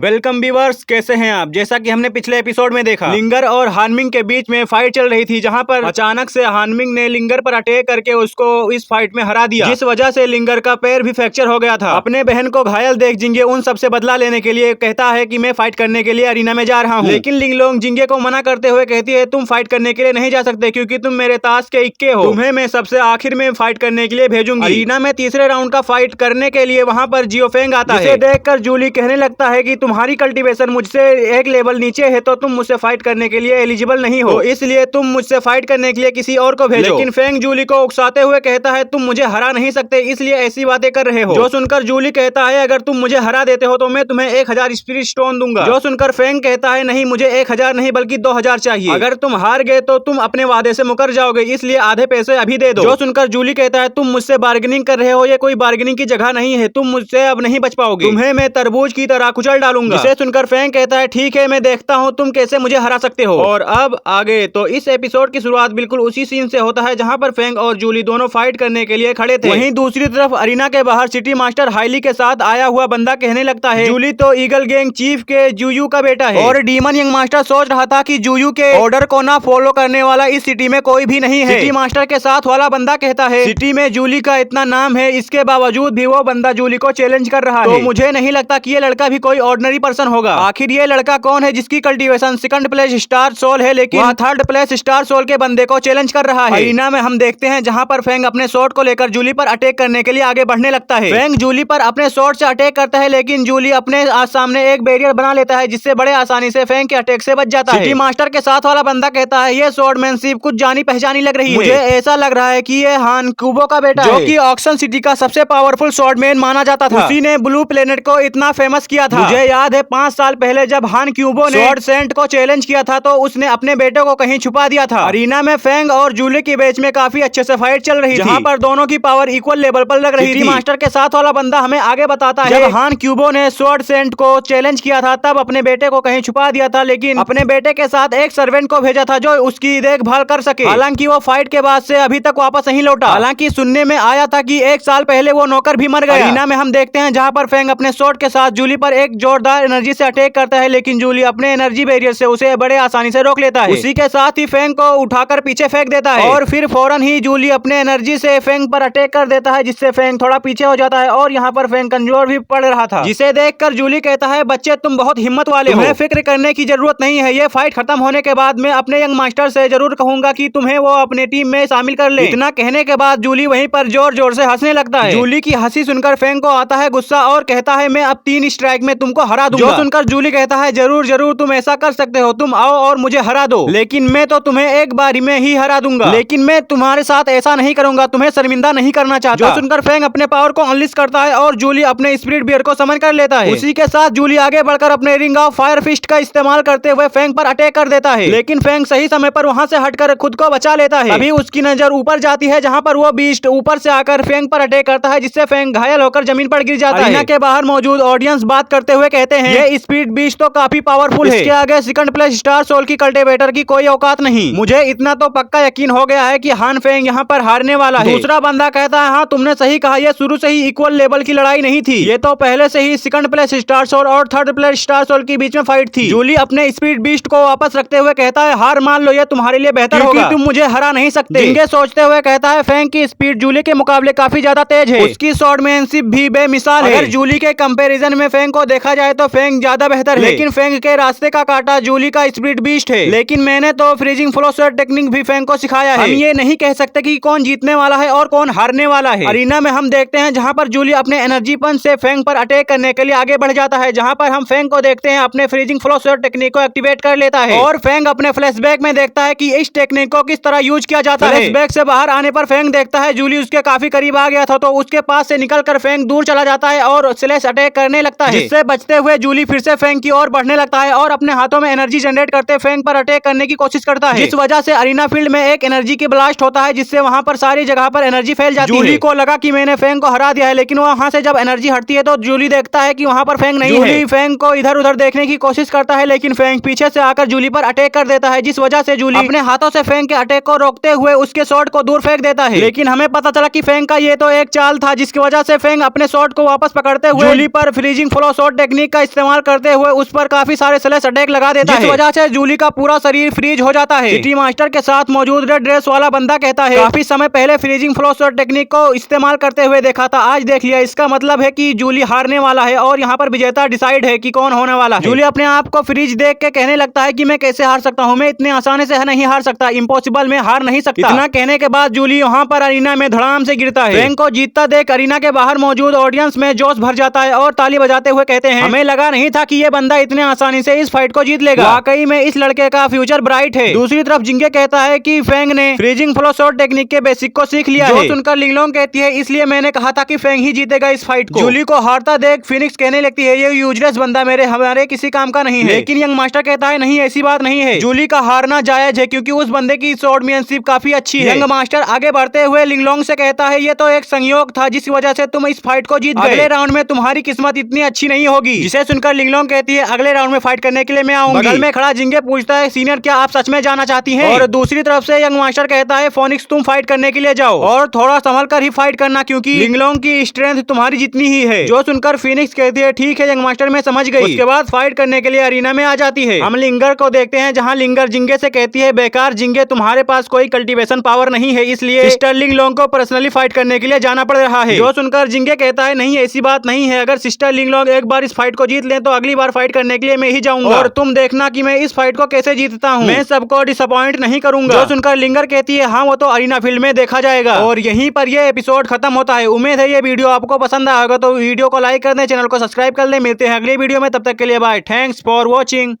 Welcome viewers, कैसे हैं आप। जैसा कि हमने पिछले एपिसोड में देखा, लिंगर और हानमिंग के बीच में फाइट चल रही थी, जहां पर अचानक से हानमिंग ने लिंगर पर अटैक करके उसको इस फाइट में हरा दिया, जिस वजह से लिंगर का पैर भी फ्रैक्चर हो गया था। अपने बहन को घायल देख जिंगे उन सबसे बदला लेने के लिए कहता है कि मैं फाइट करने के लिए अरीना में जा रहा हूँ, लेकिन लिंगलोंग जिंगे को मना करते हुए कहती है तुम फाइट करने के लिए नहीं जा सकते क्योंकि तुम मेरे ताश के इक्के हो, तुम्हें मैं सबसे आखिर में फाइट करने के लिए भेजूंगी। अरीना में तीसरे राउंड का फाइट करने के लिए वहां पर जियोफेंग आता है, जिसे देखकर जूली कहने लगता है कि तुम्हारी कल्टीवेशन मुझसे एक लेवल नीचे है तो तुम मुझसे फाइट करने के लिए एलिजिबल नहीं हो, तो इसलिए तुम मुझसे फाइट करने के लिए किसी और को भेजो। लेकिन फेंग जूली को उकसाते हुए कहता है तुम मुझे हरा नहीं सकते, इसलिए ऐसी बातें कर रहे हो। जो सुनकर जूली कहता है अगर तुम मुझे हरा देते हो तो मैं तुम्हें 1000 स्पिरिट स्टोन दूंगा। जो सुनकर फेंग कहता है नहीं, मुझे 1000 नहीं बल्कि 2000 चाहिए, अगर तुम हार गए तो तुम अपने वादे से मुकर जाओगे, इसलिए आधे पैसे अभी दे दो। जो सुनकर जूली कहता है तुम मुझसे बार्गेनिंग कर रहे हो, ये कोई बार्गेनिंग की जगह नहीं है, तुम मुझसे अब नहीं बच पाओगे, तुम्हें मैं तरबूज की तरह कुचल डालूंगा। जिसे सुनकर फेंग कहता है ठीक है, मैं देखता हूँ तुम कैसे मुझे हरा सकते हो। और अब आगे तो इस एपिसोड की शुरुआत बिल्कुल उसी सीन से होता है जहाँ पर फेंग और जूली दोनों फाइट करने के लिए खड़े थे। वहीं दूसरी तरफ अरीना के बाहर सिटी मास्टर हाइली के साथ आया हुआ बंदा कहने लगता है जूली तो ईगल गैंग चीफ के जूयू का बेटा है, और डीमन यंग मास्टर सोच रहा था कि जूयू के ऑर्डर को ना फॉलो करने वाला इस सिटी में कोई भी नहीं है। सिटी मास्टर के साथ वाला बंदा कहता है सिटी में जूली का इतना नाम है, इसके बावजूद भी वो बंदा जूली को चैलेंज कर रहा है, तो मुझे नहीं लगता कि ये लड़का भी कोई ऑर्डिनरी पर्सन होगा। आखिर ये लड़का कौन है जिसकी cultivation second place star soul है, लेकिन वह थर्ड प्लेस स्टार सोल के बंदे को चैलेंज कर रहा है। अरीना में हम देखते हैं जहां पर फेंग अपने शॉट को लेकर जूली पर अटैक करने के लिए आगे बढ़ने लगता है। फेंग जूली पर अपने शॉट से अटैक करता है, लेकिन जूली अपने सामने एक बैरियर बना लेता है, जिससे बड़े आसानी से फेंग के अटैक से बच जाता है। सिटी मास्टर के साथ वाला बंदा कहता है ये स्वॉर्डमैनशिप कुछ जानी पहचानी लग रही है, मुझे ऐसा लग रहा है कि ये हान क्यूबो का बेटा है, जो कि ऑक्सन सिटी का सबसे पावरफुल स्वॉर्डमैन माना जाता था। उसी ने ब्लू प्लेनेट को इतना फेमस किया था। मुझे याद है 5 साल पहले जब हान क्यूबो ने स्वॉर्ड सेंट को चैलेंज किया था तो उसने अपने बेटे को कहीं छुपा दिया था। अरीना में फेंग और जूली के बीच में काफी अच्छे से फाइट चल रही थी, जहां पर दोनों की पावर इक्वल लेवल पर लग रही थी। मास्टर के साथ वाला बंदा हमें आगे बताता है जब हान क्यूबो ने स्वॉर्ड सेंट को चैलेंज किया था तब अपने बेटे को कहीं छुपा दिया था, लेकिन अपने बेटे के साथ एक सर्वेंट को भेजा था जो उसकी देखभाल कर सके। हालांकि वो फाइट के बाद से अभी तक वापस नहीं लौटा। हालांकि सुनने में आया था कि 1 साल पहले वो नौकर भी मर गया। अरीना में हम देखते हैं जहां पर फेंग अपने शॉट के साथ जूली पर एक जोरदार एनर्जी से अटैक करता है, लेकिन जूली अपने एनर्जी बैरियर से उसे बड़े आसानी से रोक लेता है। उसी के साथ ही फेंग को उठाकर पीछे फेंक देता है, और फिर फौरन ही जूली अपने एनर्जी से फेंग पर अटैक कर देता है, जिससे फेंग थोड़ा पीछे हो जाता है, और यहाँ पर फेंग कमजोर भी पड़ रहा था। जिसे देखकर जूली कहता है बच्चे तुम बहुत हिम्मत वाले हो, तुम्हें फिक्र करने की जरूरत नहीं है, ये फाइट खत्म होने के बाद मैं अपने यंग मास्टर से जरूर कहूंगा कि तुम्हें वो अपने टीम में शामिल कर ले। इतना कहने के बाद जूली वहीं पर जोर जोर से हंसने लगता है। जूली की हंसी सुनकर फेंग को आता है गुस्सा और कहता है मैं अब 3 स्ट्राइक में तुमको हरा दूंगा। जो सुनकर जूली कहता है जरूर जरूर तुम ऐसा कर सकते हो, तुम आओ और मुझे हरा दो, लेकिन मैं तो तुम्हें एक बारी में ही हरा दूंगा, लेकिन मैं तुम्हारे साथ ऐसा नहीं करूंगा, तुम्हें शर्मिंदा नहीं करना चाहता। जो सुनकर फेंग अपने पावर को अनलिस्ट करता है और जूली अपने स्पिरिट बियर को समन कर लेता है। उसी के साथ जूली आगे बढ़कर अपने रिंग ऑफ फायर फिस्ट का इस्तेमाल करते हुए फेंग पर अटैक कर देता है, लेकिन फेंग सही समय पर वहां से हटकर खुद को बचा लेता है। अभी उसकी नजर ऊपर जाती है जहां पर वो बीस्ट ऊपर से आकर फेंग पर अटैक करता है, जिससे फेंग घायल होकर जमीन पर गिर जाता है। अरीना के बाहर मौजूद ऑडियंस बात करते हुए कहते हैं ये स्पिरिट बीस्ट तो काफी पावरफुल है, इसके आगे सेकंड प्लेस स्टार सोल की कल्टीवेटर की कोई औकात नहीं। मुझे इतना तो पक्का यकीन हो गया है कि हान फेंग यहाँ पर हारने वाला है। दूसरा बंदा कहता है हाँ तुमने सही कहा, ये शुरू से ही इक्वल लेवल की लड़ाई नहीं थी, ये तो पहले से ही सेकंड प्लेस स्टार सोल और थर्ड प्लेस स्टार सोल के बीच में फाइट थी। जूली अपने स्पिरिट बीस्ट को वापस रखते हुए कहता है हार मान लो, ये तुम्हारे लिए बेहतर होगा, तुम मुझे हरा नहीं सकते। जिंगे सोचते हुए कहता है फेंग की स्पीड जूली के मुकाबले काफी ज्यादा तेज है, उसकी स्वॉर्डमैनशिप भी बेमिसाल है। अगर जूली के कंपैरिजन में फेंग को देखा जाए तो फेंग ज्यादा बेहतर है, लेकिन फेंग के रास्ते का काटा जूली का स्पिरिट बीस्ट है। लेकिन मैंने तो फ्रीजिंग फ्लो स्वेट टेक्निक भी फेंग को सिखाया है, हम ये नहीं कह सकते कि कौन जीतने वाला है और कौन हारने वाला है। अरीना में हम देखते हैं जहां पर जूली अपने एनर्जी पंच से फेंग पर अटैक करने के लिए आगे बढ़ जाता है, जहां पर हम फेंग को देखते हैं अपने फ्रीजिंग फ्लो स्वेट टेक्निक को एक्टिवेट कर लेता है, और फेंग अपने फ्लैशबैक में देखता है कि इस टेक्निक को किस तरह यूज किया जाता है। फ्लैशबैक से बाहर आने पर फेंग देखता है जूली उसके काफी करीब आ गया था, तो उसके पास से निकलकर फेंग दूर चला जाता है और स्लैश अटैक करने लगता है, जिससे बचते हुए जूली फिर से फेंग की ओर बढ़ने लगता है और अपने हाथों में एनर्जी जनरेट करते फेंग पर अटैक करने की कोशिश करता है, जिस वजह से अरीना फील्ड में एक एनर्जी की ब्लास्ट होता है, जिससे वहां पर सारी जगह पर एनर्जी फैल जाती है। जूली को लगा कि मैंने फेंग को हरा दिया है, लेकिन वहां से जब एनर्जी हटती है तो जूली देखता है कि वहां पर फेंग नहीं है। जूली फेंग को इधर उधर देखने की कोशिश करता है, लेकिन फेंग पीछे से आकर जूली पर अटैक कर देता है, जिस वजह से जूली अपने हाथों से फेंग के अटैक को रोकते हुए उसके शॉट को दूर फेंक देता है। लेकिन हमें पता चला कि फेंग का ये तो एक चाल था, जिसकी वजह से फेंग अपने शॉट को वापस पकड़ते हुए जूली पर freezing flow shot technique technique का इस्तेमाल करते हुए उस पर काफी सारे स्लैश अटैक लगा देता है, जिस वजह से जूली का पूरा शरीर फ्रीज हो जाता है। सिटी मास्टर के साथ मौजूद रेड ड्रेस वाला बंदा कहता है काफी समय पहले फ्रीजिंग फ्लो शॉट टेक्निक को इस्तेमाल करते हुए देखा था, आज देख लिया। इसका मतलब है कि जूली हारने वाला है और यहाँ पर विजेता डिसाइड है कि कौन होने वाला है। जूली अपने आप को फ्रीज देख के कहने लगता है कि मैं कैसे हार सकता हूँ, मैं इतने आसानी से नहीं हार सकता, इम्पॉसिबल, मैं हार नहीं सकता। इतना कहने के बाद जूली यहाँ पर अरीना में धड़ाम से गिरता है। फ्रैंक को जीतता देख अरीना के बाहर मौजूद ऑडियंस में जोश भर जाता है और ताली बजाते हुए कहते हैं हमें लगा नहीं था कि ये बंदा इतने आसानी से इस फाइट को जीत लेगा, वाकई में इस लड़के का फ्यूचर ब्राइट है। दूसरी तरफ जिंगे कहता है कि फेंग ने फ्रीजिंग फ्लो शॉट टेक्निक के बेसिक को सीख लिया है। जो सुनकर लिंगलोंग कहती है इसलिए मैंने कहा था कि फेंग ही जीतेगा इस फाइट को। जूली को हारता देख फिनिक्स कहने लगती है ये यूजलेस बंदा हमारे किसी काम का नहीं है, लेकिन यंग मास्टर कहता है नहीं, ऐसी बात नहीं है, जूली का हारना जायज है क्योंकि उस बंदे की स्वॉर्डमैनशिप काफी अच्छी है। यंग मास्टर आगे बढ़ते हुए लिंगलोंग से कहता है ये तो एक संयोग था जिस वजह से तुम इस फाइट को जीत गए, अगले राउंड में तुम्हारी किस्मत इतनी अच्छी नहीं होगी। जिसे सुनकर लिंगलोंग कहती है अगले राउंड में फाइट करने के लिए मैं आऊंगी। बगल में खड़ा जिंगे पूछता है सीनियर क्या आप सच में जाना चाहती हैं? और दूसरी तरफ से यंग मास्टर कहता है फोनिक्स तुम फाइट करने के लिए जाओ और थोड़ा संभल कर ही फाइट करना क्योंकि लिंगलोंग की स्ट्रेंथ तुम्हारी जितनी ही है। जो सुनकर फिनिक्स कहती है ठीक है यंग मास्टर मैं समझ गई। उसके बाद फाइट करने के लिए अरीना में आ जाती है। हम लिंगर को देखते हैं जहां लिंगर जिंगे से कहती है बेकार जिंगे तुम्हारे पास कोई कल्टीवेशन पावर नहीं है, इसलिए स्टर्लिंग लोंग को पर्सनली फाइट करने के लिए जाना पड़ रहा है। जो सुनकर जिंगे कहता है नहीं ऐसी बात नहीं है, अगर सिस्टर लिंगलोंग एक बार इस फाइट को जीत लें तो अगली बार फाइट करने के लिए मैं ही जाऊंगा और तुम देखना कि मैं इस फाइट को कैसे जीतता हूँ, मैं सबको डिसअपॉइंट नहीं करूंगा। जो सुनकर लिंगर कहती है हाँ वो तो अरीना फील्ड में देखा जाएगा। और यहीं पर यह एपिसोड खत्म होता है। उम्मीद है ये वीडियो आपको पसंद आएगा, तो वीडियो को लाइक कर दें, चैनल को सब्सक्राइब कर लें। मिलते हैं अगले वीडियो में, तब तक के लिए बाय, थैंक्स फॉर वॉचिंग।